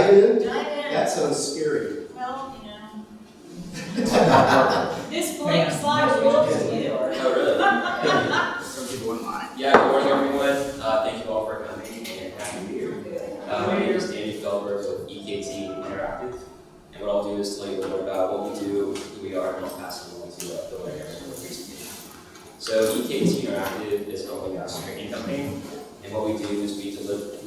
diving in? Dive in. That sounds scary. Well, this blank slide belongs to you. Oh, really? Some people in line. Yeah, good morning, everyone. Thank you all for coming and happy New Year. My name is Danny Felberg with EKT Interactive. And what I'll do is tell you a little bit about what we do, who we are, and I'll pass it along to Bill right here for the presentation. So EKT Interactive is an open gas training company. And what we do is we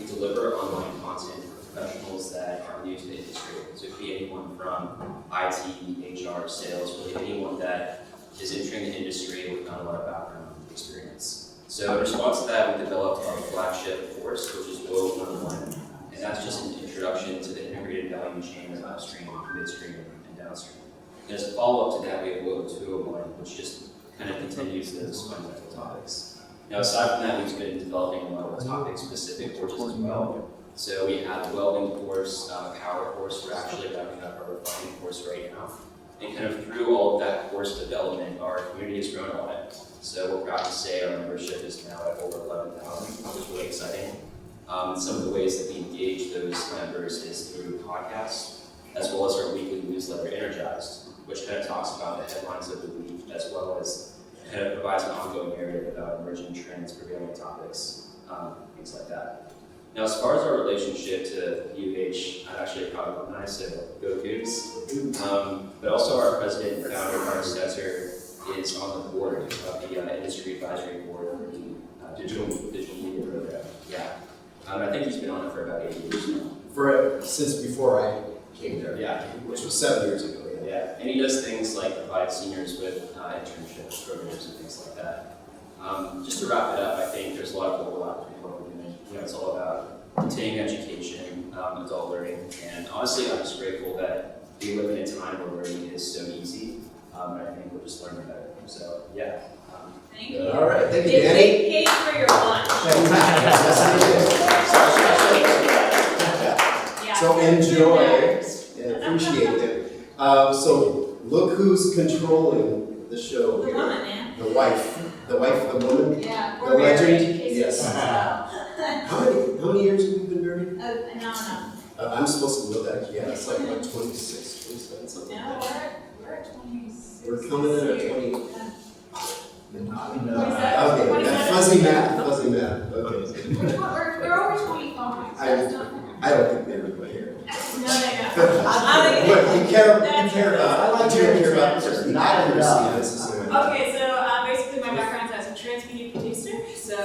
deliver online content for professionals that are new to the industry. So it could be anyone from IT, HR, sales, really anyone that is entering the industry with not a lot of background experience. So in response to that, we developed our flagship course, which is Oil 101. And that's just an introduction to the integrated value chain of upstream, midstream, and downstream. And as a follow-up to that, we have Oil 201, which just kind of continues those fundamental topics. Now, aside from that, we've been developing a lot of topic-specific courses as well. So we have a welding course, a power course. We're actually wrapping up our refining course right now. And kind of through all of that course development, our community has grown a lot. So we're proud to say our membership is now at over 11,000, which is really exciting. Some of the ways that we engage those members is through podcasts, as well as our weekly newsletter, Energized, which kind of talks about the headlines of the week, as well as kind of provides an ongoing narrative about emerging trends, prevailing topics, things like that. Now, as far as our relationship to UH, I'm actually a product alumni, so go Cougs. But also our president and founder, Mark Stetzer, is on the board of the Industry Advisory Board for the digital media program. Yeah. I think he's been on it for about 8 years now. Since before I came there. Yeah. Which was 7 years ago. Yeah, and he does things like provide seniors with internships, programs, and things like that. Just to wrap it up, I think there's a lot of overlap between what we're doing. It's all about continuing education, adult learning, and honestly, I'm just grateful that we live in a time where learning is so easy, and I think we're just learning better. So, yeah. Thank you. All right, thank you, Danny. They paid for your lunch. So enjoy and appreciate it. So look who's controlling the show. The woman, man. The wife, the woman. Yeah, The we're married. legend. Casey Yes. as well. How many years have you been married? No. I'm supposed to know that. Yeah, it's like 26, 27, something. No, we're at 26. We're coming in at 20. Yeah. Okay, that fuzzy math. Okay. We're over 25. I don't think they would care. No. You care about certain accuracy necessarily. Okay, so basically my background is as a TransMedia producer. So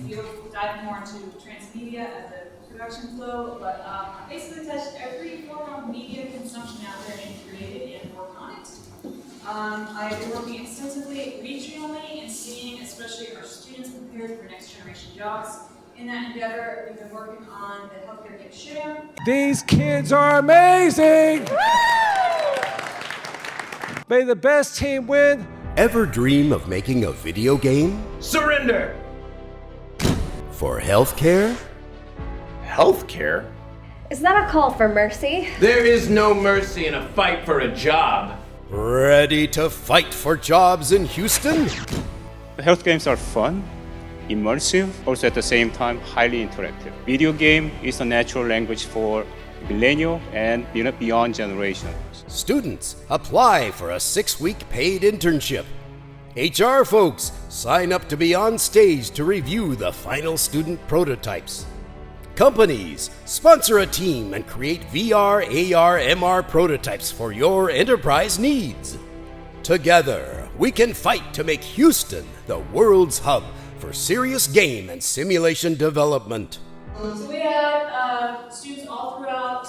you'll dive more into TransMedia as a production flow, but I basically touched every form of media consumption out there and created and worked on it. I've been working extensively regionally and seeing especially our students prepared for next generation jobs. In that endeavor, we've been working on the healthcare gig share. These kids are amazing! May the best team win. Ever dream of making a video game? Surrender! For healthcare? Healthcare? Is that a call for mercy? There is no mercy in a fight for a job. Ready to fight for jobs in Houston? Health games are fun, immersive, also at the same time highly interactive. Video game is a natural language for millennial and beyond generations. Students, apply for a 6-week paid internship. HR folks, sign up to be on stage to review the final student prototypes. Companies, sponsor a team and create VR, AR, MR prototypes for your enterprise needs. Together, we can fight to make Houston the world's hub for serious game and simulation development. So we have students all throughout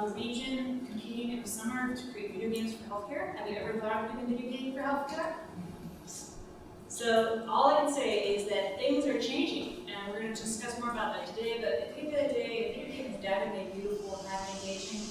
the region competing every summer to create video games for healthcare. Have you ever thought of making a video game for healthcare? So all I can say is that things are changing, and we're going to discuss more about that today, but at the end of the day, video game is data made beautiful and highly engaging,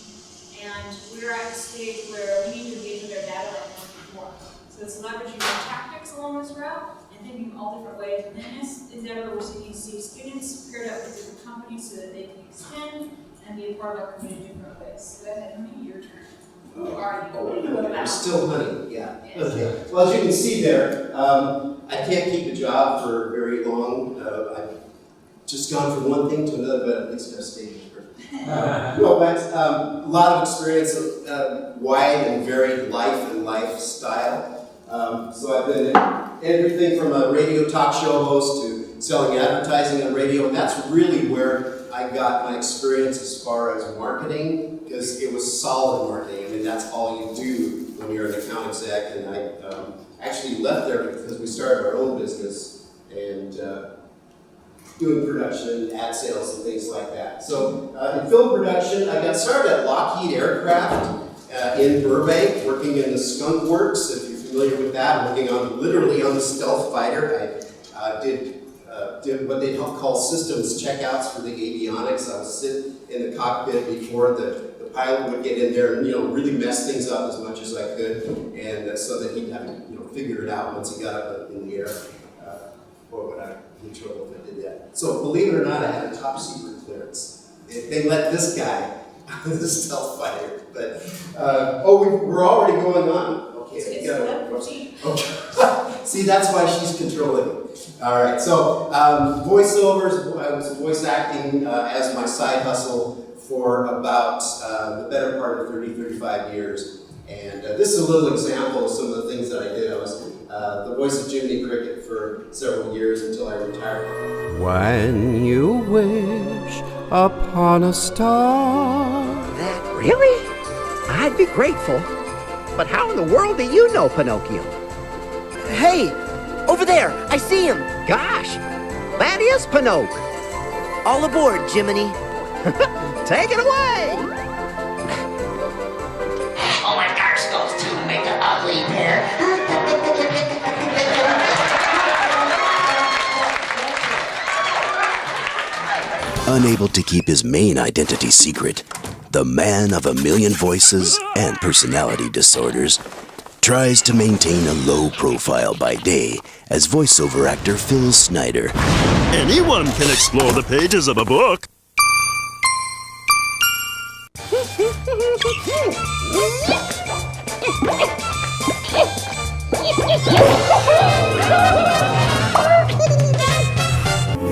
and we're at a stage where we need to engage with our data like never before. So it's leveraging our tactics along this route and thinking of all different ways. And in this endeavor, we're seeking to see students paired up with different companies so that they can extend and be a part of our community in different ways. Go ahead, honey, your turn. Who are you? What are you about? We're still honey, yeah. Yes. Okay. Well, as you can see there, I can't keep a job for very long. I've just gone from one thing to another, but at least I've stayed here for No, but a lot of experience, wide and varied life and lifestyle. So I've been in everything from a radio talk show host to selling advertising on radio, and that's really where I got my experience as far as marketing, because it was solid marketing. I mean, that's all you do when you're an account exec, and I actually left there because we started our own business and doing production, ad sales, and things like that. So in film production, I got started at Lockheed Aircraft in Burbank, working in the Skunk Works, if you're familiar with that, working on literally on the stealth fighter. I did what they call systems checkouts for the avionics. I would sit in the cockpit before the pilot would get in there and really mess things up as much as I could, and so that he'd have to figure it out once he got up in the air. Or would I be in trouble if I did that? So believe it or not, I had a top secret clearance. They let this guy out of the stealth fighter, but we're already going on. Okay, you gotta, okay. See, that's why she's controlling it. All right, so voiceovers. I was voice acting as my side hustle for about the better part of 35 years. And this is a little example of some of the things that I did. I was the voice of Jiminy Cricket for several years until I retired. When you wish upon a star. That really? I'd be grateful. But how in the world do you know Pinocchio? Hey, over there, I see him. Gosh, that is Pinocchio. All aboard, Jiminy. Take it away. Oh, my gosh, those two make an ugly pair. Unable to keep his main identity secret, the man of a million voices and personality disorders tries to maintain a low profile by day as voiceover actor Phil Snyder. Anyone can explore the pages of a book.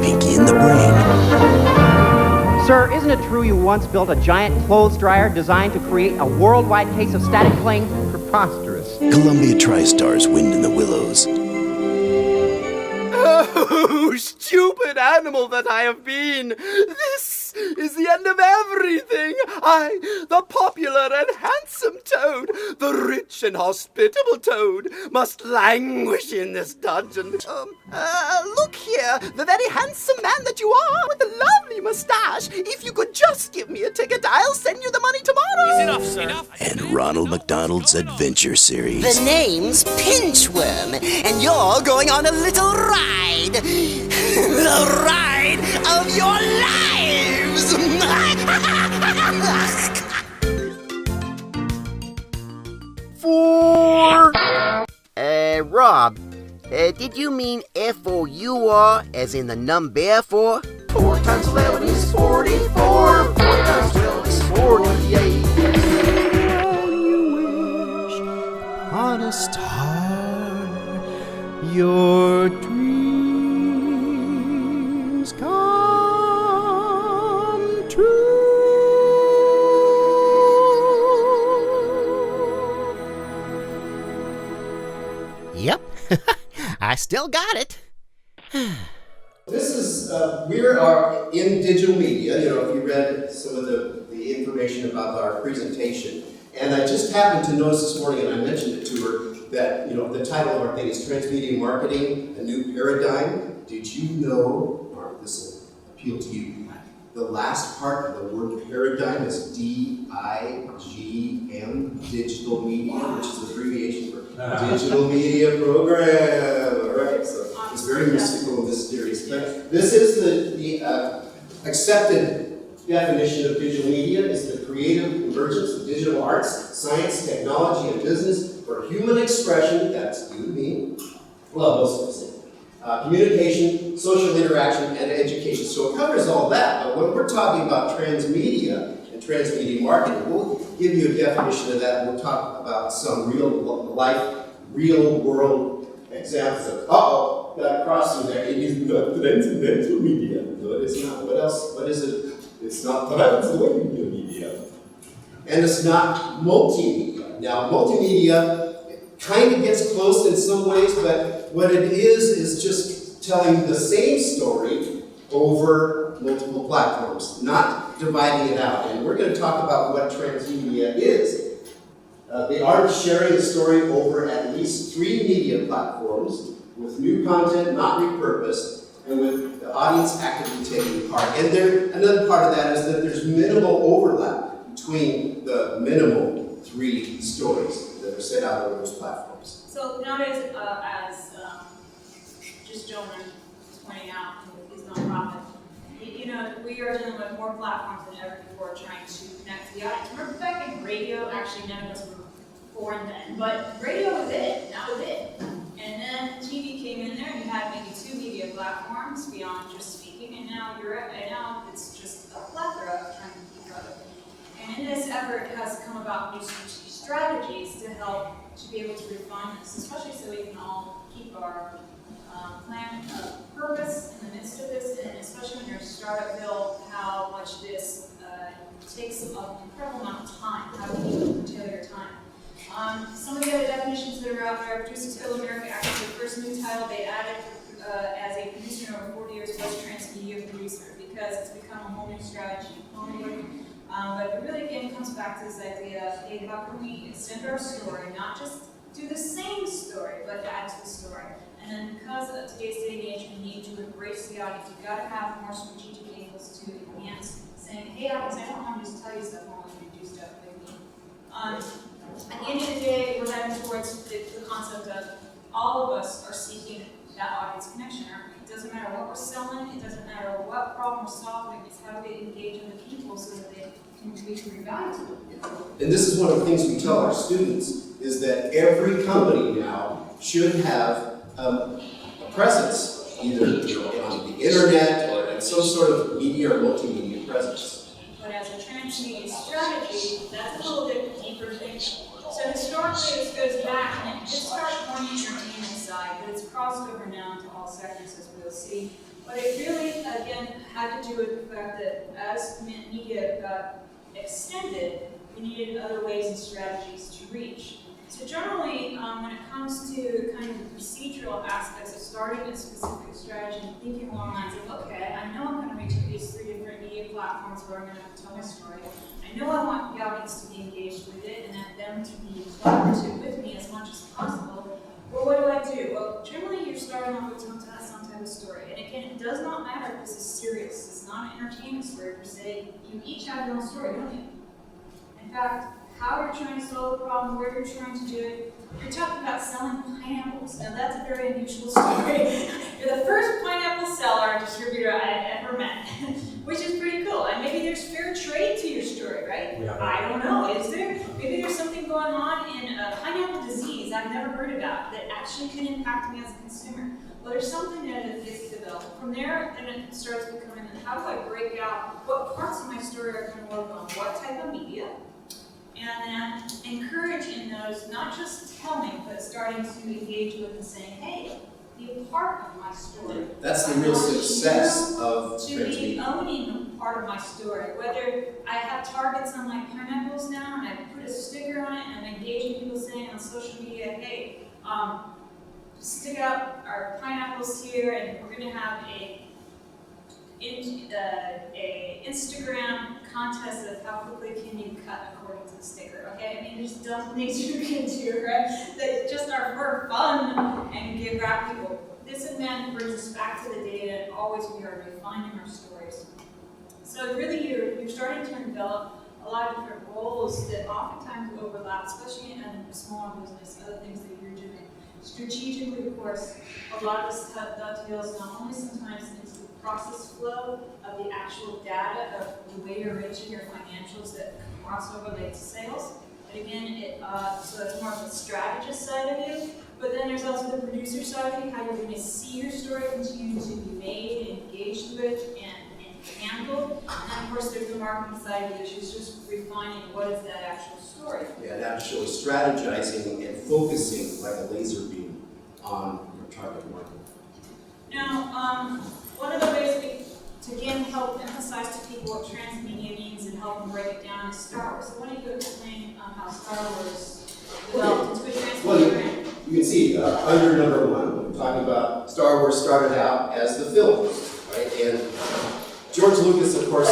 Pinky in the Brain. Sir, isn't it true you once built a giant clothes dryer designed to create a worldwide case of static cling? Preposterous. Columbia TriStar's Wind in the Willows. Oh, stupid animal that I have been! This is the end of everything! I, the popular and handsome toad, the rich and hospitable toad, must languish in this dungeon. Look here, the very handsome man that you are with the lovely mustache. If you could just give me a ticket, I'll send you the money tomorrow. Enough, sir. Enough. And Ronald McDonald's Adventure Series. The name's Pinchworm, and you're going on a little ride. The ride of your lives! Rob, did you mean F-O-U-R as in the number 4? 4 times 11 is 44. 4 times 12 is 48. On a star, your dreams come true. Yep, I still got it. This is, we are in digital media, if you read some of the information about our presentation. And I just happened to notice this morning, and I mentioned it to her, that, the title of our thing is TransMedia Marketing, a New Paradigm. Did you know, Mark, this will appeal to you, the last part of the word paradigm is D-I-G-M, digital media, which is the abbreviation for digital media program. All right, so it's very mystical and mysterious. But this is the accepted definition of digital media is the creative convergence of digital arts, science, technology, and business for human expression, that's you and me, well, most of us, communication, social interaction, and education. So it covers all that, but when we're talking about transmedia and transmedia marketing, we'll give you a definition of that. We'll talk about some real life, real world examples of, got a cross in there, it is not transcendental media. No, it is not. What else? What is it? It's not transmedia. And it's not multimedia. Now, multimedia kind of gets close in some ways, but what it is just telling the same story over multiple platforms, not dividing it out. And we're going to talk about what transmedia is. They are sharing the story over at least 3 media platforms with new content not repurposed and with the audience actively taking part. And another part of that is that there's minimal overlap between the minimal 3 stories that are set out on those platforms. So nowadays, as just Jonah was pointing out with his nonprofit, we are dealing with more platforms than ever before trying to connect to the audience. Remember back in radio, actually none of us were born then, but radio was it, that was it. And then TV came in there and you had maybe 2 media platforms beyond just speaking, and now it's just a plethora of trying to keep up. And in this effort has come about new strategies to help to be able to refine this, especially so we can all keep our plan of purpose in the midst of this, and especially when you're a startup bill, how much this takes an incredible amount of time. How do you curtail your time? Some of the other definitions that are out there: Producers Guild of America, actually the first new title they added as a producer in over 40 years was transmedia producer, because it's become a whole new strategy. But it really again comes back to this idea of, hey, how can we extend our story, not just do the same story, but add to the story. And then because of today's day and age, we need to embrace the audience. You've got to have more strategic angles to enhance saying, hey, audience, I don't want to just tell you stuff, I want you to do stuff with me. At the end of the day, we're heading towards the concept of all of us are seeking that audience connection. It doesn't matter what we're selling, it doesn't matter what problem we're solving, it's how we engage with the people so that we can bring value to them. And this is one of the things we tell our students, is that every company now should have a presence, either on the internet or in some sort of media or multimedia presence. But as a transmedia strategy, that's a little bit deeper thing. So historically, this goes back, and it just started on the entertainment side, but it's crossed over now into all sectors, as we'll see. But it really, again, had to do with the fact that as media got extended, we needed other ways and strategies to reach. So generally, when it comes to kind of the procedural aspects of starting a specific strategy and thinking along the lines of, okay, I know I'm going to reach at least 3 different media platforms where I'm going to tell my story. I know I want the audience to be engaged with it and them to be collaborative with me as much as possible. Well, what do? Well, generally, you're starting off with some type of story. And again, it does not matter if this is serious. It's not an entertainment story per se. You each have your own story, don't you? In fact, how you're trying to solve a problem, where you're trying to do it. You're talking about selling pineapples. Now that's a very unusual story. You're the first pineapple seller or distributor I've ever met, which is pretty cool. And maybe there's fair trade to your story, right? Yeah. I don't know. Is there? Maybe there's something going on in pineapple disease I've never heard about that actually can impact me as a consumer. Well, there's something that gets developed. From there, then it starts becoming, how do I break out what parts of my story are going to work on what type of media? And then encourage in those, not just telling, but starting to engage with and saying, hey, be a part of my story. That's the real success of to be owning part of my story. Whether I have targets on my pineapples now and I put a sticker on it and I'm engaging people saying on social media, hey, stick up our pineapples here and we're going to have a Instagram contest of how quickly can you cut according to the sticker, okay? I mean, there's dumb things you can do, right? That just are for fun and give grab people. This again brings us back to the data, and always we are refining our stories. So really you're starting to develop a lot of different roles that oftentimes overlap, especially in a smaller business, other things that you're doing. Strategically, of course, a lot of this dovetails not only sometimes into the process flow of the actual data of the way you're reaching your financials that cross over late to sales, but again, so that's more of the strategist side of you. But then there's also the producer side of you, how you're going to see your story continue to be made, engaged with, and handled. And then, of course, there's the marketing side of you, which is just refining what is that actual story. Yeah, and actually strategizing and focusing like a laser beam on your target market. Now, one of the ways we to again help emphasize to people what transmedia means and help them break it down as Star Wars. So why don't you explain how Star Wars developed into a transmedia Well, brand? you can see under number one, we're talking about Star Wars started out as the film, right? And George Lucas, of course,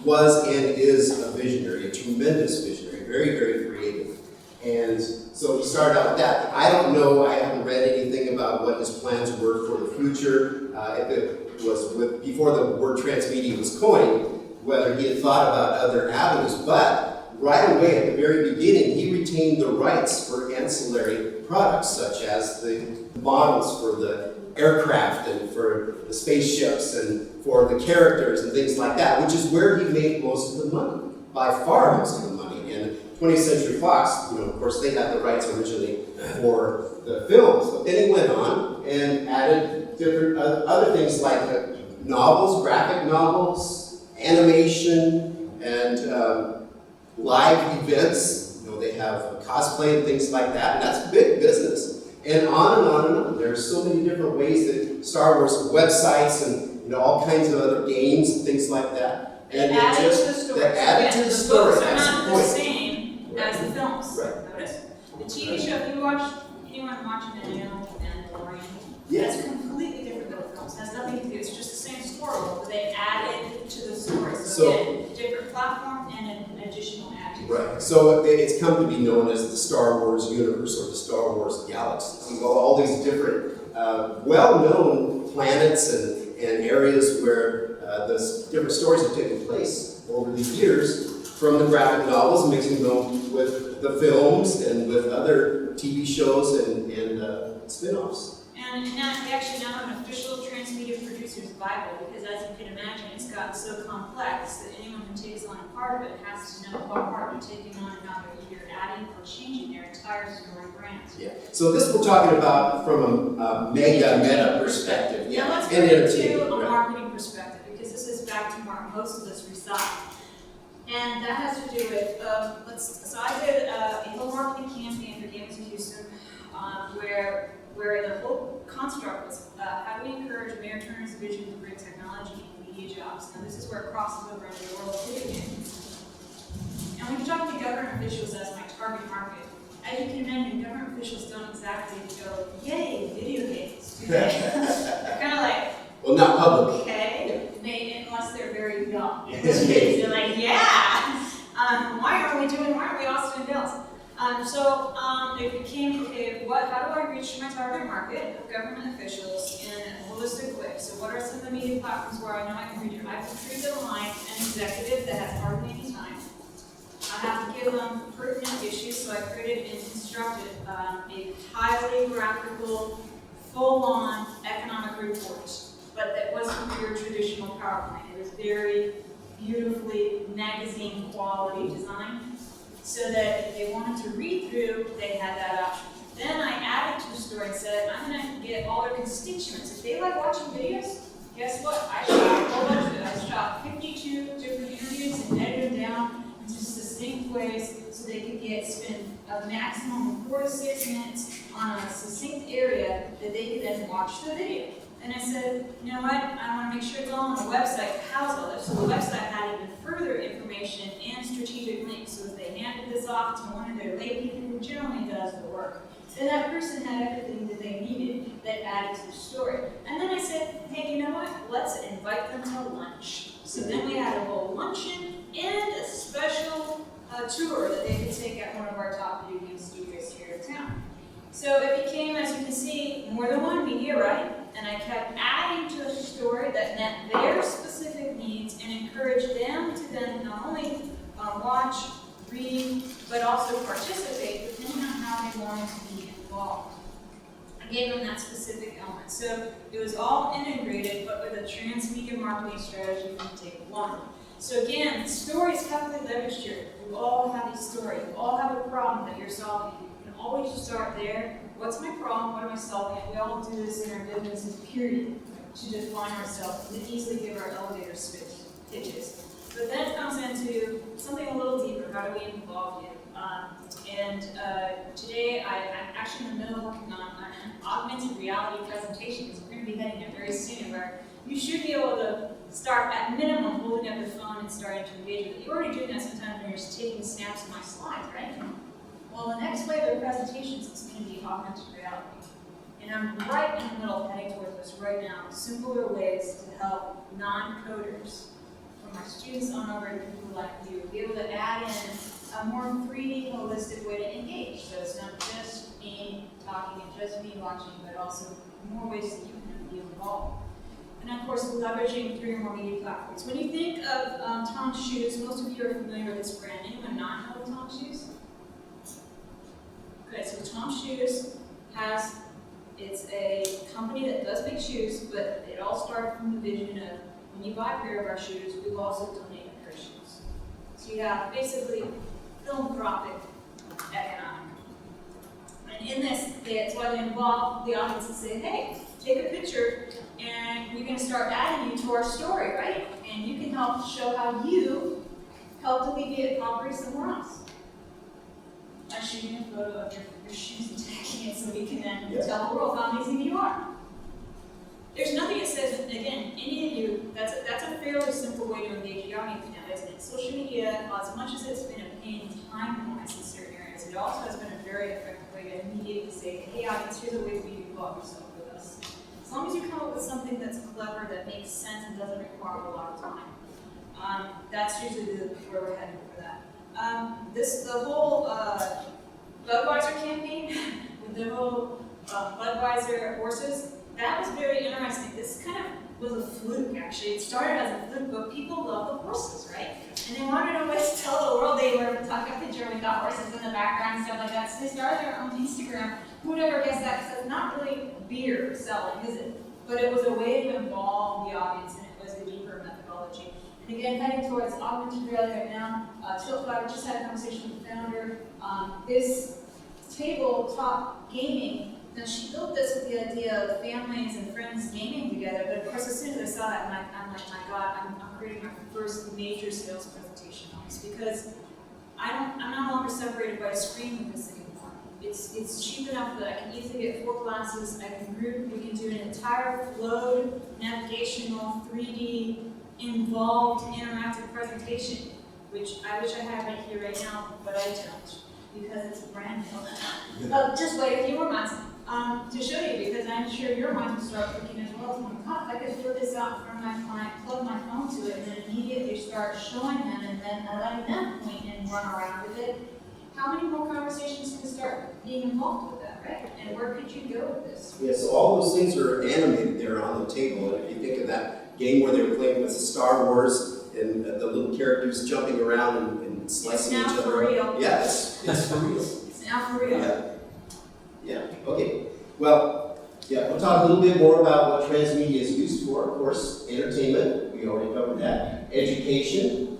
was and is a visionary, a tremendous visionary, very, very creative. And so he started out with that. I don't know, I haven't read anything about what his plans were for the future, if it was before the word transmedia was coined, whether he had thought about other avenues, but right away at the very beginning, he retained the rights for ancillary products, such as the models for the aircraft and for the spaceships and for the characters and things like that, which is where he made most of the money, by far most of the money. And 20th Century Fox, of course, they had the rights originally for the films, but then he went on and added different other things like novels, graphic novels, animation, and live events. They have cosplay and things like that, and that's big business. And on and on and on. There's so many different ways that Star Wars websites and all kinds of other games and things like that. And Added to the story. Added to the story. Books are That's not the the point. same as the films. Right. Notice the TV show. If you watch anyone watching Mandalorian, Yes. that's completely different than the films. It has nothing to do. It's just the same story, but they added to the story. So again, different platform and an additional add. Right. So it's come to be known as the Star Wars universe or the Star Wars galaxy. All these different well-known planets and areas where the different stories have taken place over the years, from the graphic novels, mixing them with the films and with other TV shows and spin-offs. And now we actually now have an official Transmedia Producers Bible, because as you can imagine, it's gotten so complex that anyone who takes on a part of it has to know what part they're taking on and how they're either adding or changing their entire story brand. Yeah. So this we're talking about from a meta perspective. Yeah. Now let's and bring it entertainment. to a Right. marketing perspective, because this is back to where most of us reside. And that has to do with, so I did a whole marketing campaign for Games in Houston, where the whole construct was how do we encourage Americans' vision to bring technology and media jobs. Now this is where it crosses over into the world of video games. And when you talk to government officials as my target market, as you can imagine, government officials don't exactly go, yay, video games. They're kind of like, well, not public. okay, unless they're very young. Yes. They're like, yeah, why aren't we Austin Bills? It became, okay, how do I reach my target market of government officials in a holistic way? So what are some of the media platforms where I know I can reach them? I have to treat them like an executive that has hardly any time. I have to give them pertinent issues, so I created and constructed a highly graphical, full-on economic report, but that wasn't your traditional PowerPoint. It was very beautifully magazine quality design, so that if they wanted to read through, they had that option. Then I added to the story and said, I'm going to get all their constituents. If they like watching videos, guess what? I shot a whole bunch of it. I shot 52 different interviews and edited them down into succinct ways so they could spend a maximum of 4 to 6 minutes on a succinct area that they could then watch the video. And I said, you know what, I want to make sure it's all on the website to house all this. So the website had even further information and strategic links. So if they handed this off to one of their lay people who generally does the work, then that person had everything that they needed that added to the story. And then I said, hey, you know what, let's invite them to lunch. So then we had a whole luncheon and a special tour that they could take at one of our top video game studios here in town. So it became, as you can see, more than one media, right? And I kept adding to the story that met their specific needs and encouraged them to then not only watch, read, but also participate depending on how they wanted to be involved. I gave them that specific element. So it was all integrated, but with a transmedia marketing strategy from take one. So again, stories heavily leveraged here. We all have a story. You all have a problem that you're solving. You can always start there. What's my problem? What am I solving? We all do this in our businesses, period, to define ourselves and to easily give our elevator pitches. But then it comes into something a little deeper. How do we involve you? Today I'm actually in the middle of working on an augmented reality presentation, because we're going to be heading there very soon, where you should be able to start at minimum holding up your phone and starting to engage with it. You're already doing that sometimes when you're just taking snaps of my slides, right? Well, the next wave of presentations is going to be augmented reality. And I'm right in the middle heading towards this right now. Simpler ways to help non-coders, from my students on over to people like you, be able to add in a more 3D holistic way to engage. So it's not just me talking and just me watching, but also more ways that you can be involved. And of course, leveraging 3 or more media platforms. When you think of Tom's Shoes, most of you are familiar with this brand. Anyone not know Tom's Shoes? Okay, so Tom's Shoes it's a company that does make shoes, but it all started from the vision of when you buy a pair of our shoes, we will also donate a pair of shoes. So you have basically philanthropic economic. And in this, it's why they involve the audience and say, hey, take a picture and we're going to start adding you to our story, right? And you can help show how you helped alleviate poverty somewhere else. By shooting a photo of your shoes and tagging it so we can then tell the world how amazing you are. There's nothing that says, again, any of you, that's a fairly simple way to engage the audience now, isn't it? Social media, as much as it's been a pain time-wise in certain areas, it also has been a very effective way to immediately say, hey audience, here's a way for you to involve yourself with us. As long as you come up with something that's clever, that makes sense, and doesn't require a lot of time. That's usually where we're heading for that. The whole Budweiser campaign with the whole Budweiser horses, that was very interesting. This kind of was a fluke, actually. It started as a fluke, but people love the horses, right? And they wanted a way to tell the world they were tuck up picture with the horses in the background and stuff like that. So they started their own Instagram. Who would ever guess that? Because it's not really beer selling, is it? But it was a way to involve the audience, and it was a deeper methodology. And again, heading towards augmented reality right now. Tilt Cloud just had a conversation with the founder. This tabletop gaming, now she built this with the idea of families and friends gaming together, but of course as soon as I saw that, I'm like, my God, I'm creating my first major sales presentation on this, because I'm no longer separated by a screen with this anymore. It's cheap enough that I can easily get 4 classes, I can group, we can do an entire flowed, navigational, 3D, involved, interactive presentation, which I wish I had right here, right now, but I don't, because it's brand new. Just wait a few more months to show you, because I'm sure your minds will start thinking as well. Oh my God, if I could fill this out in front of my client, plug my phone to it, and then immediately start showing them, and then letting them point and run around with it. How many more conversations can start being involved with that, right? And where could you go with this? Yeah, so all those things are animated there on the table. And if you think of that game where they were playing with Star Wars and the little characters jumping around and slicing each other. It's now for real. Yeah, it's for real. It's now for real. Yeah, okay. Well, yeah, we'll talk a little bit more about what transmedia is used for. Of course, entertainment, we already covered that. Education,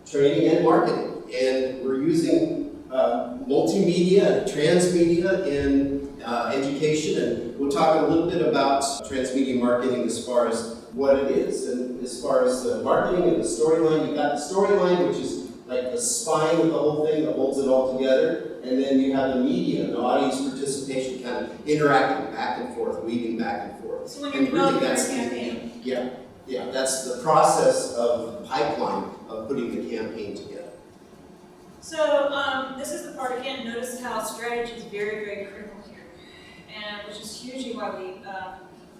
training, and marketing. And we're using multimedia and transmedia in education, and we'll talk a little bit about transmedia marketing as far as what it is, and as far as the marketing and the storyline. You've got the storyline, which is like the spine of the whole thing that holds it all together, and then you have the media, the audience participation, kind of interacting back and forth, weaving back and forth. So when you're developing your campaign. Yeah, that's the process of the pipeline of putting the campaign together. So this is the part, again, notice how strategy is very, very critical here, and which is hugely why we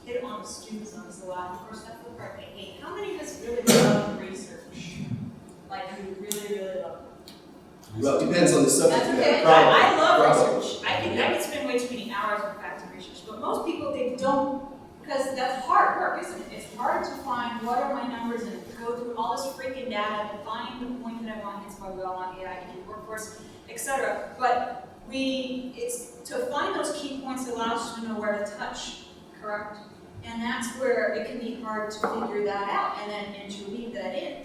hit on the students on this a lot. Of course, that's the part they hate. How many of us really love research? Like, we really, really love it? Well, it depends on the subject. That's okay. Probably. I love research. I can spend way too many hours with facts and research, but most people, they don't, because that's hard work, isn't it? It's hard to find what are my numbers and go through all this freaking data to find the point that I want, hence why we all want AI to do workforce, etc. But it's to find those key points allows us to know where to touch, correct? And that's where it can be hard to figure that out and to weave that in.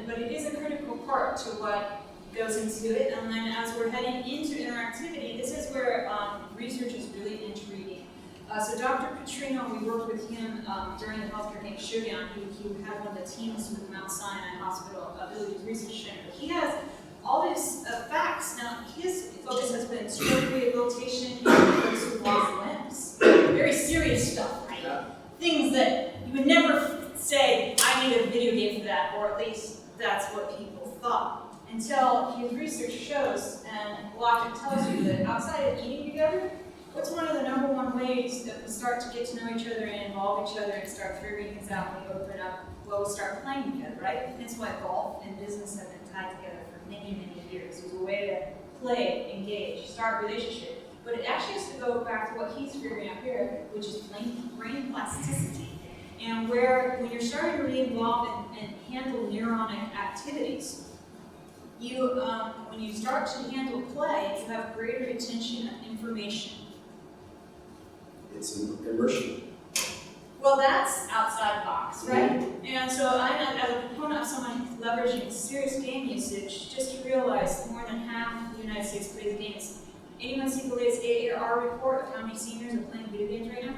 But it is a critical part to what goes into it. And then as we're heading into interactivity, this is where research is really intriguing. So Dr. Petrino, we worked with him during the Healthcare Game Showdown. He had one of the teams with Mount Sinai Hospital Abilities Research Center. He has all these facts. Now, his focus has been stroke rehabilitation in folks who lost limbs. Very serious stuff, right? Yeah. Things that you would never say, I need but outside of eating together, what's one of the #1 ways that we start to get to know each other and involve each other and start figuring things out when we open up? Well, we start playing together, right? That's why golf and business have been tied together for many, many years. It was a way to play, engage, start a relationship. But it actually has to go back to what he's figuring out here, which is brain plasticity. And where, when you're starting to be involved and handle neuronic activities, when you start to handle play, you have greater retention of information. It's immersion. Well, that's outside the box, right? And so as a proponent of someone leveraging serious game usage, just to realize more than half of the United States plays games. Anyone see the latest AAR report of how many seniors are playing video games right now?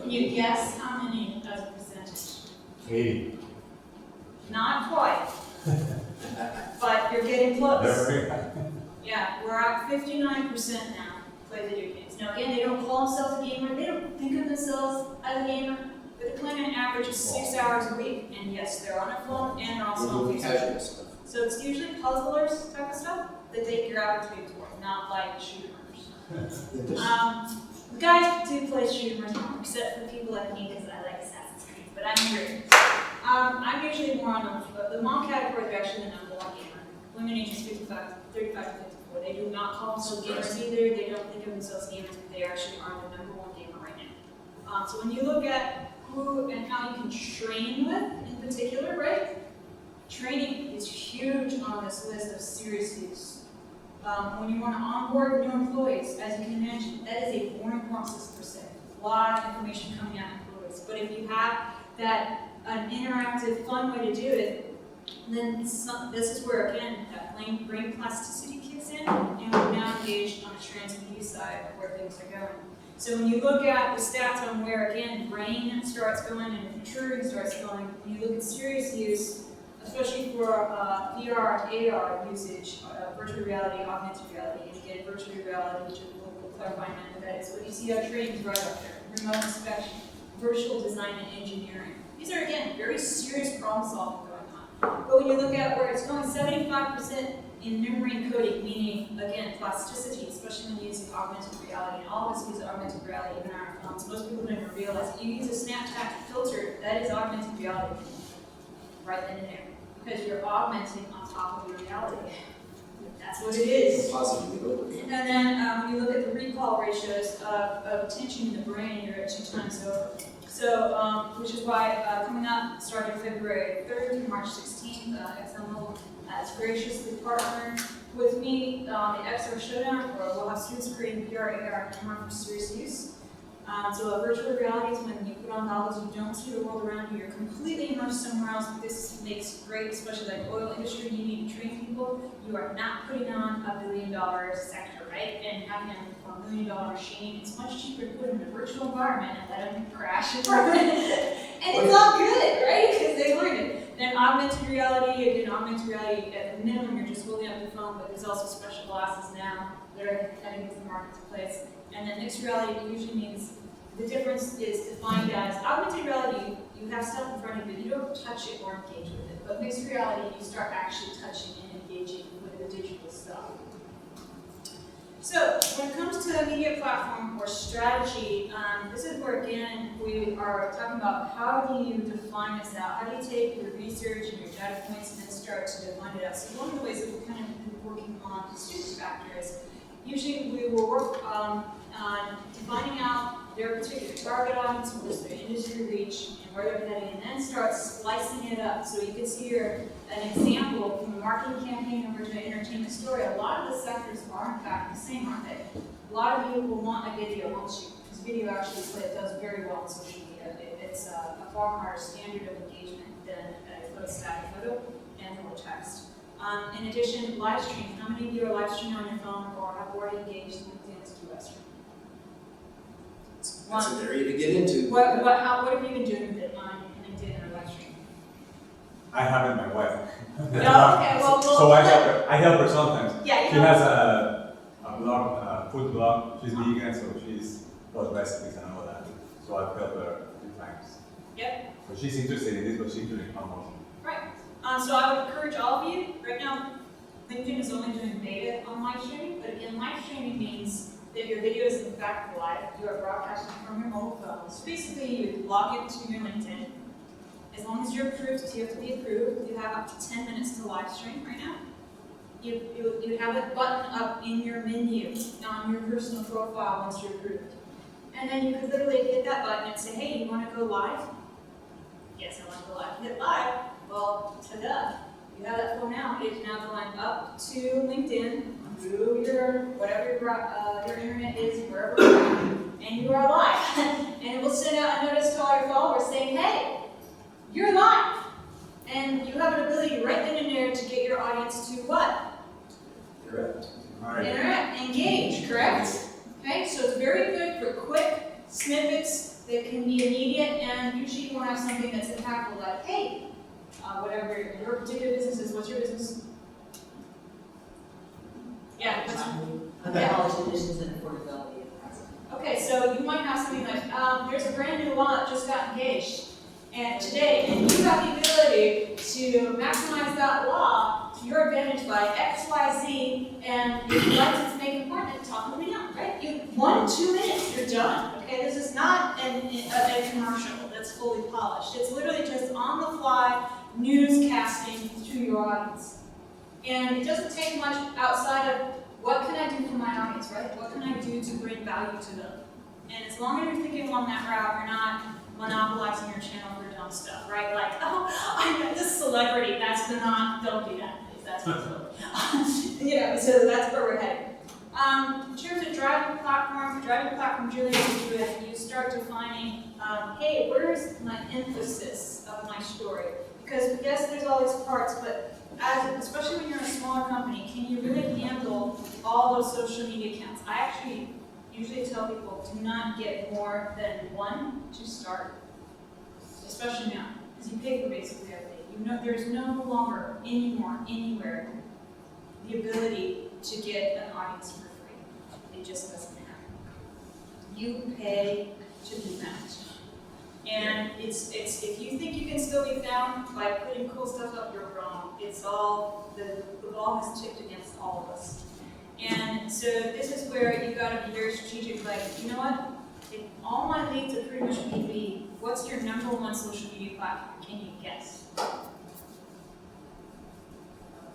Can you guess how many as a percentage? 80. Not quite. But you're getting close. Yeah, we're at 59% now play video games. Now again, they don't call themselves a gamer, they don't think of themselves as a gamer, but they're playing an average of 6 hours a week, and yes, they're on their phone and they're also on Facebook. So it's usually puzzlers type of stuff that they gravitate towards, not like shooters. Guys do play shooters, except for people like me, because I like Assassin's Creed, but I'm weird. I'm usually more on the mom category. They're actually the #1 gamer. Women ages 35 to 54. They do not call themselves gamers either. They don't think of themselves gamers, but they actually are the #1 gamer right now. So when you look at who and how you can train with, in particular, right? Training is huge on this list of serious use. When you want to onboard new employees, as you can imagine, that is a boring process per se. A lot of information coming out of employees. But if you have that an interactive, fun way to do it, then this is where, again, that brain plasticity kicks in, and we're now engaged on the TransMedia side of where things are going. So when you look at the stats on where, again, brain starts going and maturing starts going, when you look at serious use, especially for VR and AR usage, virtual reality, augmented reality, and again, virtual reality, which we'll clarify in a minute what that is. But you see our training right up there, remote inspection, virtual design and engineering. These are, again, very serious problem solving going on. But when you look at where it's going, 75% in memory encoding, meaning, again, plasticity, especially when using augmented reality. And all of us use augmented reality in our phones. Most people don't even realize it. You use a Snapchat filter, that is augmented reality right then and there. Because you're augmenting on top of your reality. That's what it is. And then when you look at the recall ratios of attention in the brain, you're at 2 times over. So, which is why coming up, starting February 3rd through March 16th, XML has graciously partnered with me on the XR Showdown, where we'll have students creating VR, AR, and MR for serious use. So virtual reality is when you put on goggles, you don't see the world around you, you're completely immersed somewhere else. This makes great, especially like oil industry, you need to train people. You are not putting on $1 billion sector, right? And having a $1 million machine, it's much cheaper to put them in a virtual environment and let them crash and burn. And it's all good, right? Because they learned it. Then augmented reality, again, augmented reality, at the minimum, you're just holding up the phone, but there's also special glasses now that are heading into the marketplace. And then mixed reality usually means the difference is defined as augmented reality, you have stuff in front of you, you don't touch it or engage with it. But mixed reality, you start actually touching and engaging with the digital stuff. So when it comes to a media platform or strategy, this is where, again, we are talking about how do you define this out? How do you take your research and your data points and then start to define it out? So one of the ways that we're kind of working on the student factor is usually we will work on defining out their particular target audience, what is their industry reach, and where they're heading, and then start slicing it up. So you can see here an example from a marketing campaign over to an entertainment story. A lot of the sectors are in fact the same, aren't they? A lot of you will want a video, won't you? Because video actually does very well on social media. It's a far higher standard of engagement than a static photo and more text. In addition, live stream. How many of you are live streaming on your phone or have already engaged in LinkedIn's live stream? That's an area to get into. What have you been doing with it on LinkedIn or live stream? I haven't, my wife. No, okay, well, so I help her sometimes. Yeah, she has a blog, a food blog. She's vegan, so she's does recipes and all that. So I've helped her a few times. Yep. So she's interested in this, but she's doing almost. Right. So I would encourage all of you right now, LinkedIn is only doing beta on live streaming, but again, live streaming means that your video is in fact live. You are broadcasting from your mobile phone. So basically, you would log into your LinkedIn. As long as you're approved, so you have to be approved, you have up to 10 minutes to live stream right now. You have a button up in your menu on your personal profile once you're approved. And then you could literally hit that button and say, hey, you want to go live? Yes, I want to go live. Hit live. Well, ta-da. You have that phone out. It's now going up to LinkedIn through your whatever your internet is, wherever you're at, and you are live. And it will send out a notice to all your followers saying, hey, you're live. And you have an ability right then and there to get your audience to what? Interact. Engage, correct? Okay, so it's very good for quick snippets that can be immediate, and usually you want to have something that's impactful, like, hey, whatever your particular business is. What's your business? Yeah. College admissions and affordability. Okay, so you might have something like, there's a brand new law that just got engaged today, and you have the ability to maximize that law to your advantage by X, Y, Z, and if you'd like to make an appointment, talk with me now, right? 1 to 2 minutes, you're done. Okay, this is not a commercial that's fully polished. It's literally just on the fly newscasting to your audience. And it doesn't take much outside of what can I do for my audience, right? What can I do to bring value to them? And as long as you're thinking along that route, you're not monopolizing your channel for dumb stuff, right? Like, oh, I met this celebrity, don't do that, please, that's not so that's where we're headed. In terms of driving platforms really good. You start defining, hey, where's my emphasis of my story? Because yes, there's all these parts, but especially when you're in a smaller company, can you really handle all those social media accounts? I actually usually tell people, do not get more than 1 to start, especially now, because you pay for basically everything. You know, there's no longer anywhere the ability to get an audience for free. It just doesn't happen. You pay to be found. And it's if you think you can still be found by putting cool stuff up, you're wrong. It's all the ball has tipped against all of us. And so this is where you've got to be very strategic. Like, you know what? If all my leads are pretty much B2B, what's your #1 social media platform? Can you guess?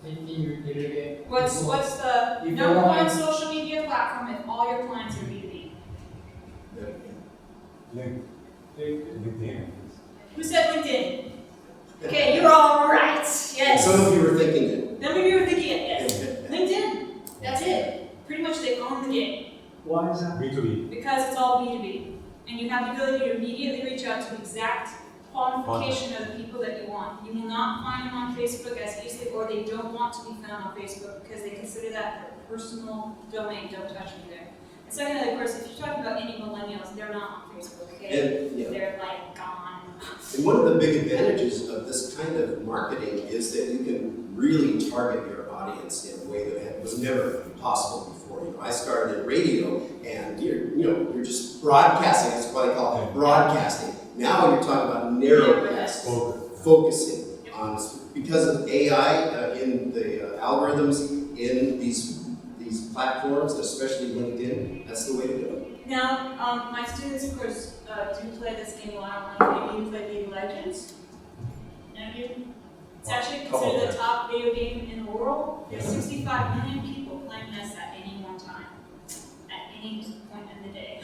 Can you repeat it again? What's the #1 social media platform if all your clients are B2B? LinkedIn. Who said LinkedIn? Okay, you're all right. Yes. Some of you were thinking it. Some of you were thinking it, yes. LinkedIn. That's it. Pretty much they own the game. Why is that? B2B. Because it's all B2B. And you have the ability to immediately reach out to the exact qualification of the people that you want. You will not find them on Facebook as easily, or they don't want to be found on Facebook because they consider that their personal domain. Don't touch me there. And secondly, of course, if you're talking about any millennials, they're not on Facebook, okay? And, yeah. They're like gone. And one of the big advantages of this kind of marketing is that you can really target your audience in a way that was never possible before. You know, I started in radio, and you're just broadcasting. That's what I call it, broadcasting. Now you're talking about narrowcast, focusing on because of AI in the algorithms in these platforms, especially LinkedIn. That's the way to do it. Now, my students, of course, do play this game a lot. Maybe you play League of Legends. None of you? It's actually considered the top video game in the world. There's 65 million people playing this at any one time, at any point in the day.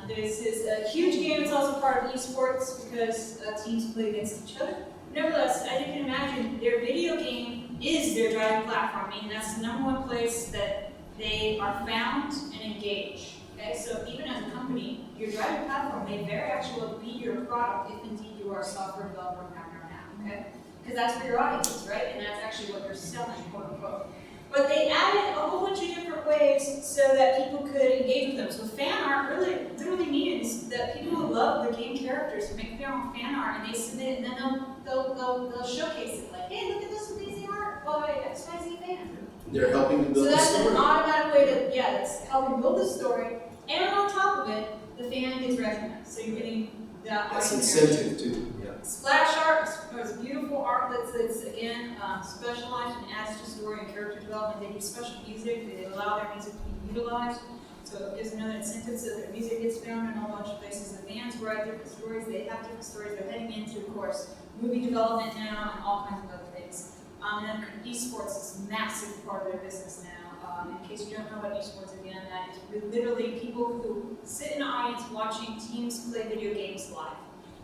This is a huge game. It's also part of esports because teams play against each other. Nevertheless, as you can imagine, their video game is their driving platform. I mean, that's the #1 place that they are found and engage. Okay, so even as a company, your driving platform may very actually be your product if indeed you are a software developer and have an app. Okay, because that's where your audience is, right? And that's actually what you're selling, quote unquote. But they added a whole bunch of different ways so that people could engage with them. So fan art literally means that people who love the game characters make their own fan art and they submit it, and then they'll showcase it. Like, hey, look at this amazing art by XYZ fan. They're helping to build the story. So that's an automatic way that's helping build the story. And on top of it, the fan gets recognized. So you're getting that. That's incentive too. Yeah. Splash art is beautiful art that's again specialized and adds to story and character development. They do special music. They allow their music to be utilized. So it gives another incentive so their music gets found in a whole bunch of places. The bands write different stories. They have different stories. They're heading into, of course, movie development now and all kinds of other things. And then esports is a massive part of their business now. In case you don't know what esports, again, that is literally people who sit in an audience watching teams play video games live.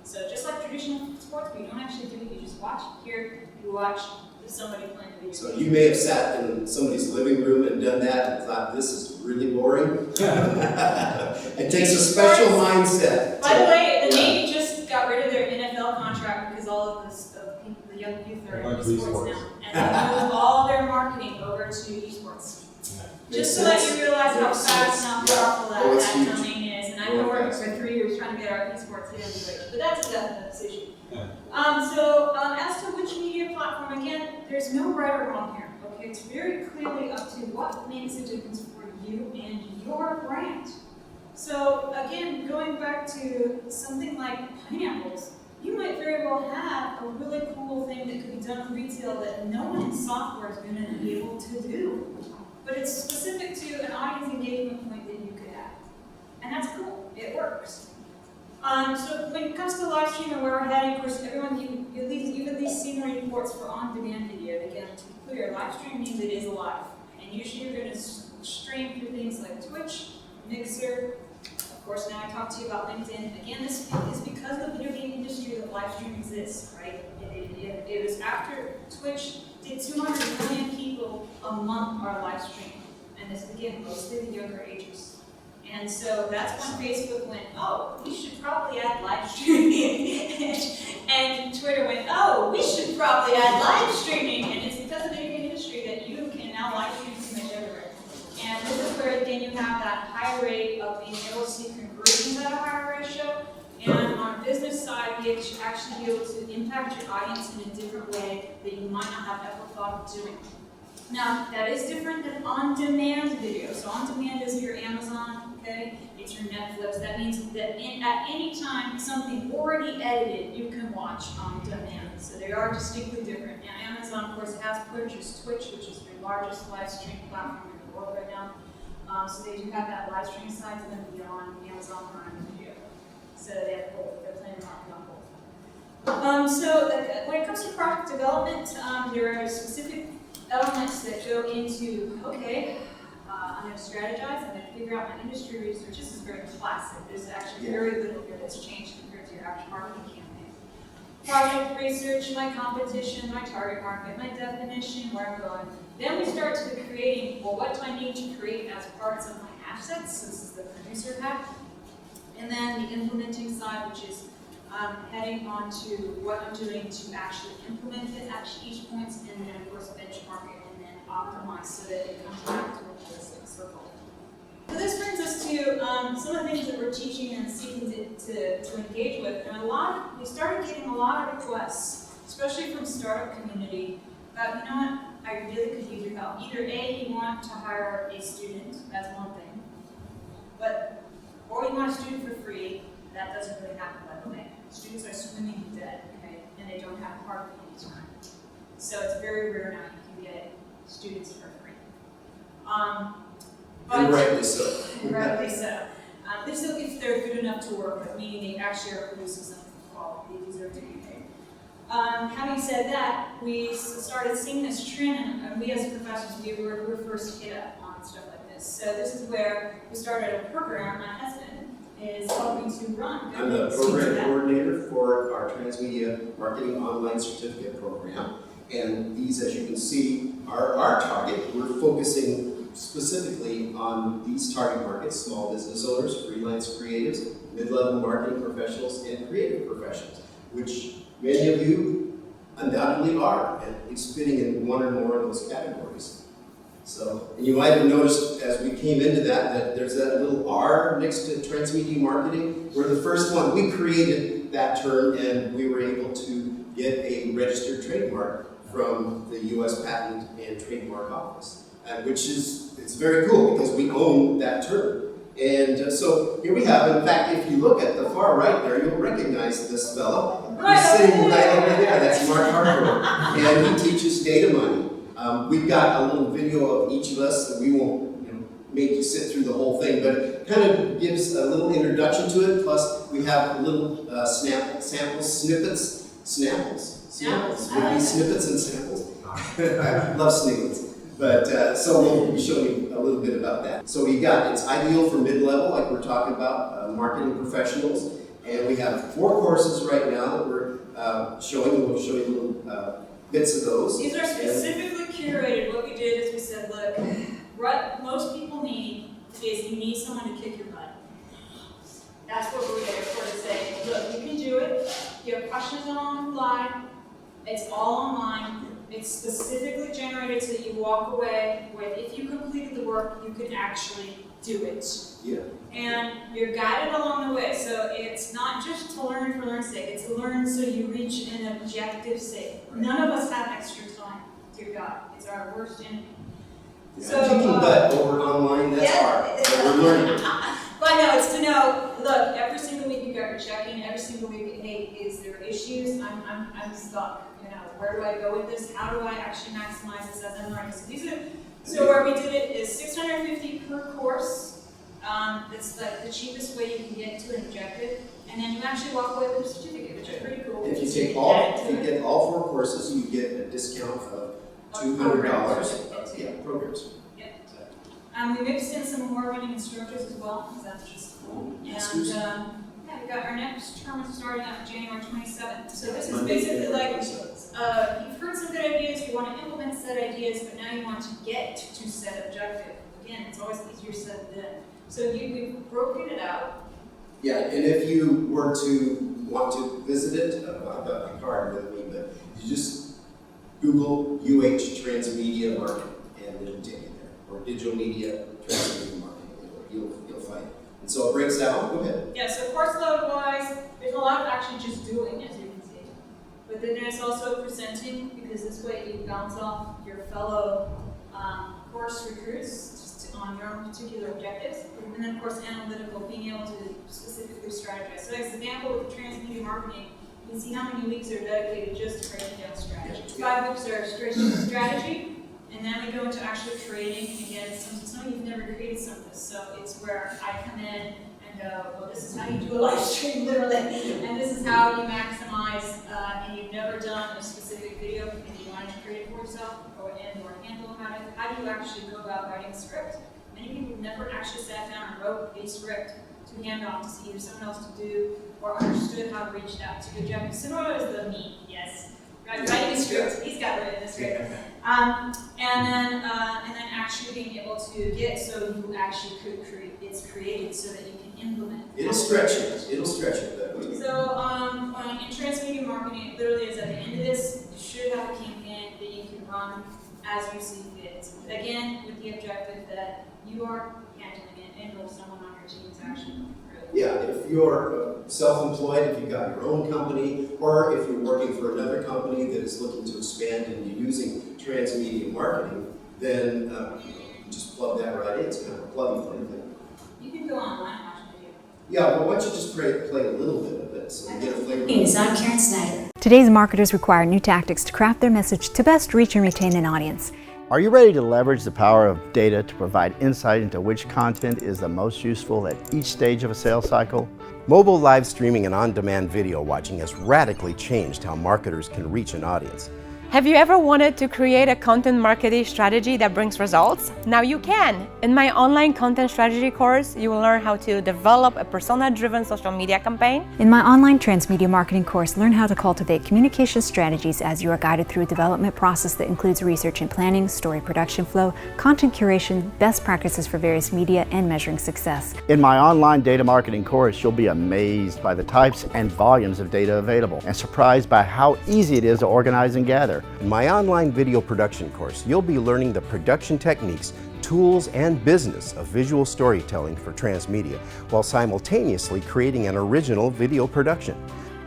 So just like traditional sports, but you don't actually do it, you just watch. Here, you watch somebody playing video games. So you may have sat in somebody's living room and done that and thought, this is really boring. It takes a special mindset. By the way, the Navy just got rid of their NFL contract because all of the young youth are in esports now. And they moved all their marketing over to esports. Just so that you realize how fast and how powerful that domain is. And I've been working for 3 years trying to get our esports in, but that's a definite decision. As to which media platform, again, there's no right or wrong here. Okay, it's very clearly up to what makes a difference for you and your brand. So again, going back to something like pineapples, you might very well have a really cool thing that could be done in retail that no one in software is going to be able to do. But it's specific to an audience engagement point that you could have. And that's cool, it works. So when it comes to live stream and where we're heading, of course, everyone, you've at least seen the reports for on-demand video. Again, to be clear, live stream means it is alive. And usually you're going to stream through things like Twitch, Mixer. Of course, now I talked to you about LinkedIn. Again, this is because of the video game industry that live stream exists, right? It was after Twitch did 200 million people a month are live streaming. And this, again, mostly the younger ages. And so that's when Facebook went, oh, we should probably add live streaming. And Twitter went, oh, we should probably add live streaming. And it's because of the video game industry that you can now live stream pretty much everywhere. And this is where, again, you have that high rate of being able to see conversions at a higher ratio. And on the business side, you actually be able to impact your audience in a different way that you might not have ever thought of doing. Now, that is different than on-demand video. So on-demand is your Amazon, okay? It's your Netflix. That means that at any time, something already edited, you can watch on demand. So they are distinctly different. And Amazon, of course, has purchased Twitch, which is the largest live stream platform in the world right now. So they do have that live stream side to them beyond Amazon Prime Video. So they have both. They're planning to market on both. When it comes to product development, there are specific elements that go into, okay, I'm going to strategize, I'm going to figure out my industry research. This is very classic. There's actually very little here that's changed compared to your average marketing campaign. Project research, my competition, my target market, my definition, where I'm going. Then we start to creating, well, what do I need to create as parts of my assets? So this is the producer hat. And then the implementing side, which is heading on to what I'm doing to actually implement it at each point, and then of course benchmark it and then optimize so that it comes back to a holistic circle. So this brings us to some of the things that we're teaching and seeking to engage with. And we started getting a lot of requests, especially from startup community, about, you know what, I really could use your help. Either A, you want to hire a student, that's one thing, or you want a student for free. That doesn't really happen, by the way. Students are swimming in debt, okay, and they don't have parking anytime. So it's very rare now you can get students for free. And rightly so. Rightly so. If they're good enough to work with, meaning they actually are producing something of quality, they deserve to be paid. Having said that, we started seeing this trend, and we as professors, we were first hit up on stuff like this. So this is where we started a program. My husband is helping to run. I'm the program coordinator for our TransMedia Marketing Online Certificate Program. And these, as you can see, are our target. We're focusing specifically on these target markets: small business owners, freelance creatives, mid-level marketing professionals, and creative professionals, which many of you undoubtedly are, at least fitting in one or more of those categories. So, and you might have noticed as we came into that there's that little R next to transmedia marketing. We're the first one. We created that term, and we were able to get a registered trademark from the U.S. Patent and Trademark Office, which is, it's very cool because we own that term. And so here we have, in fact, if you look at the far right there, you'll recognize this fellow. Right He's sitting over right there. over there. That's Mark Harper. And he teaches data mining. We've got a little video of each of us that we won't make you sit through the whole thing, but it kind of gives a little introduction to it. Plus, we have little snippets. Would be snippets and samples. I love snippets. But so we'll be showing you a little bit about that. So we got, it's ideal for mid-level, like we're talking about, marketing professionals. And we have 4 courses right now that we're showing. We'll show you little bits of those. These are specifically curated. What we did is we said, look, what most people need is you need someone to kick your butt. That's what we're there for, to say, look, you can do it. If you have questions on the fly, it's all online. It's specifically generated so that you walk away with, if you completed the work, you could actually do it. Yeah. And you're guided along the way. So it's not just to learn for learn's sake, it's to learn so you reach an objective sake. None of us have extra time, dear God. It's our worst enemy. Yeah, so, kicking butt over online, that's hard. But we're learning. But no, it's to know, look, every single week you got your check-in, every single week, hey, is there issues? I'm stuck. Where do I go with this? How do I actually maximize this as I'm learning? So where we did it is $650 per course. It's like the cheapest way you can get to an objective. And then you actually walk away with a certificate, which is pretty cool. If you take if you get all 4 courses, you get a discount of $200. Yeah, programs. Yep. We mixed in some award-winning instructors as well, because that's just cool. And yeah, we got our next term is starting on January 27th. So this is basically like, you've heard some good ideas, you want to implement said ideas, but now you want to get to said objective. Again, it's always easier said than done. So we've broken it out. Yeah, and if you were to want to visit it, I've got my card with me, but you just Google UH TransMedia Marketing, and it'll take you there. Or Digital Media TransMedia Marketing, you'll find it. And so it breaks down. Go ahead. Yeah, so course load wise, there's a lot of actually just doing, as you can see. But then there's also presenting, because this way you bounce off your fellow course recruits just on your own particular objectives. And then, of course, analytical, being able to specifically strategize. So, as an example with TransMedia Marketing, you can see how many weeks are dedicated just to breaking down strategy. 5 weeks are straight to strategy, and then we go into actually creating. Again, some of you've never created some of this, so it's where I come in and go, well, this is how you do a live stream, literally, and this is how you maximize, and you've never done a specific video because you wanted to create it for yourself, or handle how do you actually go about writing a script? Many people have never actually sat down and wrote a script to hand off to see either someone else to do or understood how to reach out to the objective. Similar as the me, yes. Right, writing a script, he's got written a script. And then actually being able to get so you actually could create, it's created so that you can implement. It'll stretch it. It'll stretch it that way. So in TransMedia Marketing, it literally is at the end of this, you should have a campaign that you can run as you see fit. Again, with the objective that you are handling it and hope someone on your team is actually Yeah, if you're self-employed, if you've got your own company, or if you're working for another company that is looking to expand and you're using TransMedia Marketing, then you just plug that right in. It's kind of a plug-and-play thing. You can go online and watch a video. Yeah, well, why don't you just play a little bit of it so you get a flavor. Hey, I'm Karen Snyder. Today's marketers require new tactics to craft their message to best reach and retain an audience. Are you ready to leverage the power of data to provide insight into which content is the most useful at each stage of a sales cycle? Mobile live streaming and on-demand video watching has radically changed how marketers can reach an audience. Have you ever wanted to create a content marketing strategy that brings results? Now you can! In my online content strategy course, you will learn how to develop a persona-driven social media campaign. In my online transmedia marketing course, learn how to cultivate communication strategies as you are guided through a development process that includes research and planning, story production flow, content curation, best practices for various media, and measuring success. In my online data marketing course, you'll be amazed by the types and volumes of data available and surprised by how easy it is to organize and gather. In my online video production course, you'll be learning the production techniques, tools, and business of visual storytelling for transmedia, while simultaneously creating an original video production.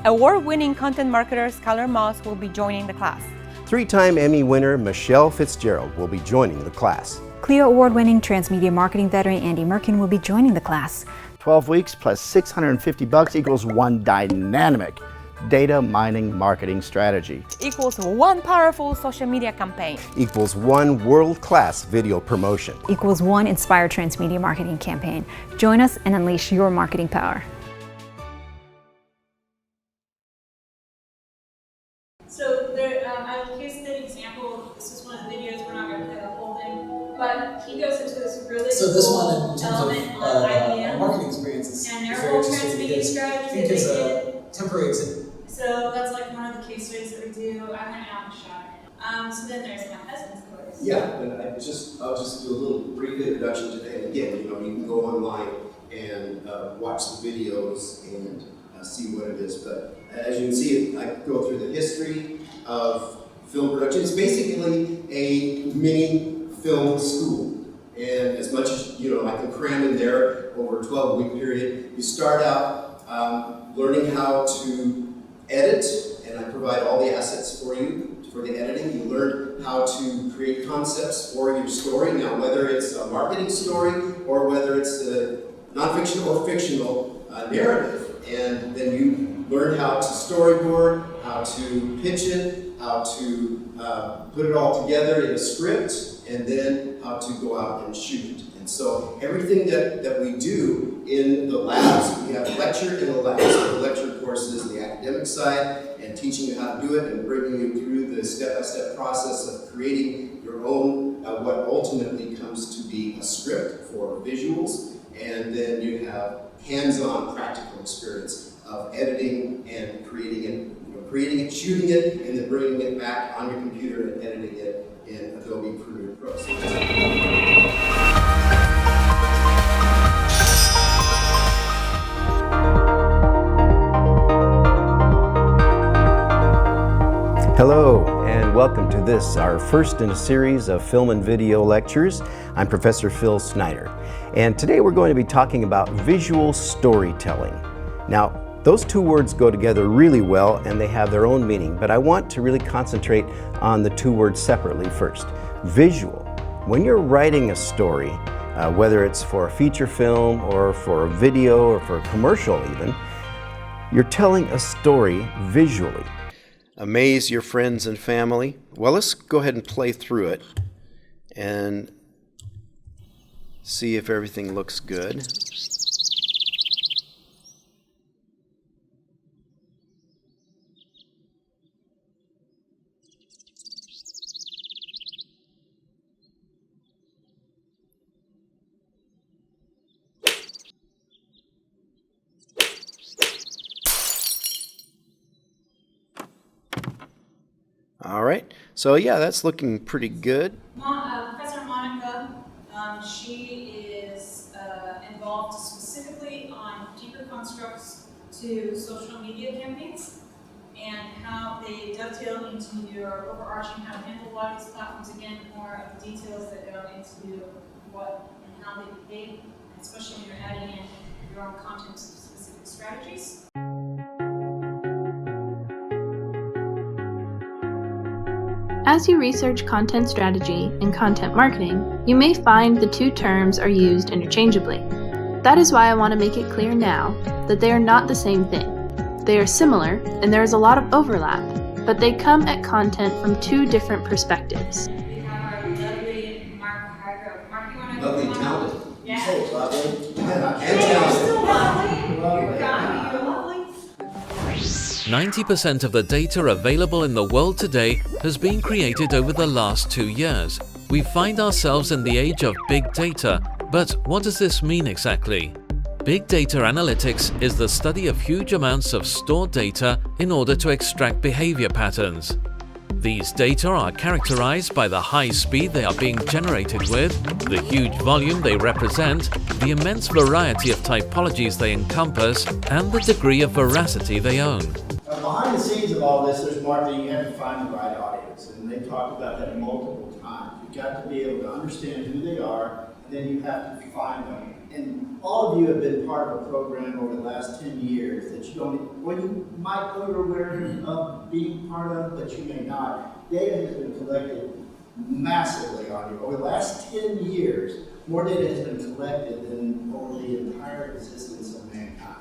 Award-winning content marketer Skylar Moss will be joining the class. 3-time Emmy winner Michelle Fitzgerald will be joining the class. Clio Award-winning TransMedia marketing veteran Andy Merkin will be joining the class. 12 weeks plus $650 equals one dynamic data mining marketing strategy. Equals one powerful social media campaign. Equals one world-class video promotion. Equals one inspired TransMedia marketing campaign. Join us and unleash your marketing power. So there, here's an example. This is one of the videos. We're not going to play the whole thing, but he goes into this really so this cool one in terms element of on IBM marketing experiences and is their very whole interesting TransMedia because strategy I think that it's they a did. temporary exhibit. So that's like one of the case studies that we do. I went out and shot it. So then there's my husband's course. Yeah, and I'll just do a little brief introduction today. And again, you can go online and watch the videos and see what it is. But as you can see, I go through the history of film production. It's basically a mini film school. And as much as I can cram in there over a 12-week period, you start out learning how to edit, and I provide all the assets for you for the editing. You learn how to create concepts for your story. Now, whether it's a marketing story or whether it's a nonfiction or fictional narrative, and then you learn how to storyboard, how to pitch it, how to put it all together in a script, and then how to go out and shoot it. And so everything that we do in the labs, we have lecture in the labs. So the lecture courses, the academic side, and teaching you how to do it and bringing you through the step-by-step process of creating your own, what ultimately comes to be a script for visuals. And then you have hands-on practical experience of editing and creating it, shooting it, and then bringing it back on your computer and editing it in Adobe Premiere Pro. Hello, and welcome to this, our first in a series of film and video lectures. I'm Professor Phil Snyder, and today we're going to be talking about visual storytelling. Now, those two words go together really well and they have their own meaning, but I want to really concentrate on the two words separately first. Visual. When you're writing a story, whether it's for a feature film or for a video or for a commercial even, you're telling a story visually. Amaze your friends and family? Well, let's go ahead and play through it and see if everything looks good. All right, so yeah, that's looking pretty good. Professor Monica, she is involved specifically on deeper constructs to social media campaigns and how they dovetail into your overarching how to handle a lot of these platforms. Again, more of the details that go into what and how they behave, especially when you're adding in your own content-specific strategies. As you research content strategy and content marketing, you may find the two terms are used interchangeably. That is why I want to make it clear now that they are not the same thing. They are similar and there is a lot of overlap, but they come at content from two different perspectives. We have our lovely Mark Hargrove. Mark, you want to Lovely, talented. Yeah. So lovely. Yeah. And talented. 90% of the data available in the world today has been created over the last 2 years. We find ourselves in the age of big data, but what does this mean exactly? Big data analytics is the study of huge amounts of stored data in order to extract behavior patterns. These data are characterized by the high speed they are being generated with, the huge volume they represent, the immense variety of typologies they encompass, and the degree of veracity they own. Behind the scenes of all this, there's marketing. You have to find the right audience, and they talked about that multiple times. You've got to be able to understand who they are, and then you have to find them. And all of you have been part of a program over the last 10 years that you might know you're aware of being part of, but you may not. Data has been collected massively on you. Over the last 10 years, more data has been collected than over the entire existence of mankind.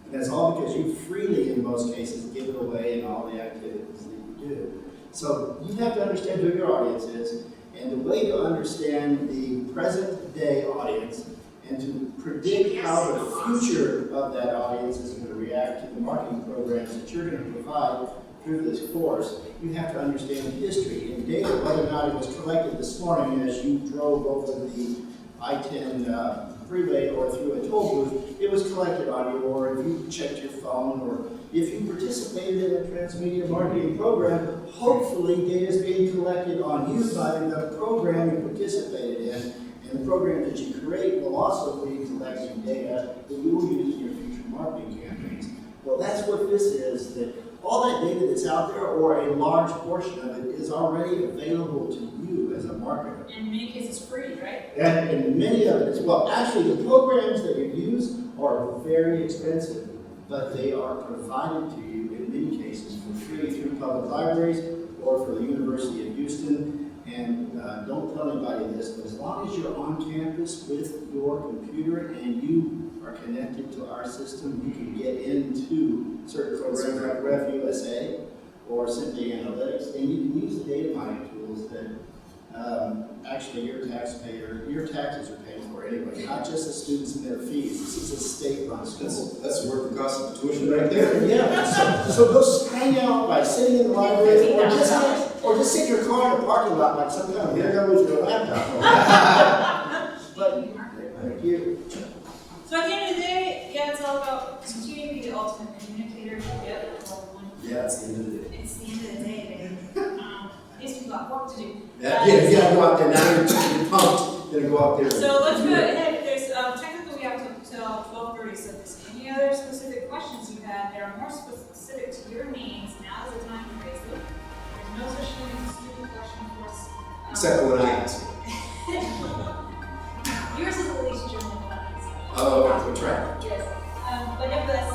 And that's all because you freely, in most cases, give it away in all the activities that you do. So you have to understand who your audience is, and the way to understand the present day audience and to predict how the future of that audience is going to react to the marketing programs that you're going to provide through this course, you have to understand history and data, whether or not it was collected this morning as you drove over the I-10 freeway or through a toll booth, it was collected on you, or if you checked your phone, or if you participated in a TransMedia marketing program, hopefully data is being collected on you by the program you participated in, and the program that you create will also be collecting data that you will use in your future marketing campaigns. Well, that's what this is, that all that data that's out there, or a large portion of it, is already available to you as a marketer. In many cases free, right? And many of it is, well, actually the programs that you use are very expensive, but they are provided to you in many cases for free through public libraries or for the University of Houston. And don't tell anybody this, but as long as you're on campus with your computer and you are connected to our system, you can get into certain programs like RevUSA or Simply Analytics, and you can use the data mining tools that actually your taxes are paid for anyway, not just the students and their fees. This is a state-run school. That's worth the cost of the tuition right there. Yeah, so go hang out by sitting in the library, or just sit in your car in a parking lot like some kind of weirdo with your laptop. But thank you. So at the end of the day, yeah, it's all about continuing to be the ultimate communicator. Yeah, it's the end of the day. It's the end of the day, baby. These people got work to do. Yeah, you gotta go out there now. You're pumped. You're gonna go out there. So let's go ahead. There's technically we have till 12:30. So if there's any other specific questions you have that are more specific to your needs, now is the time to raise them. There's no such thing as a stupid question for us. Except for when I ask it. Yours is the least general one. Oh, that's right. Yes. But nevertheless,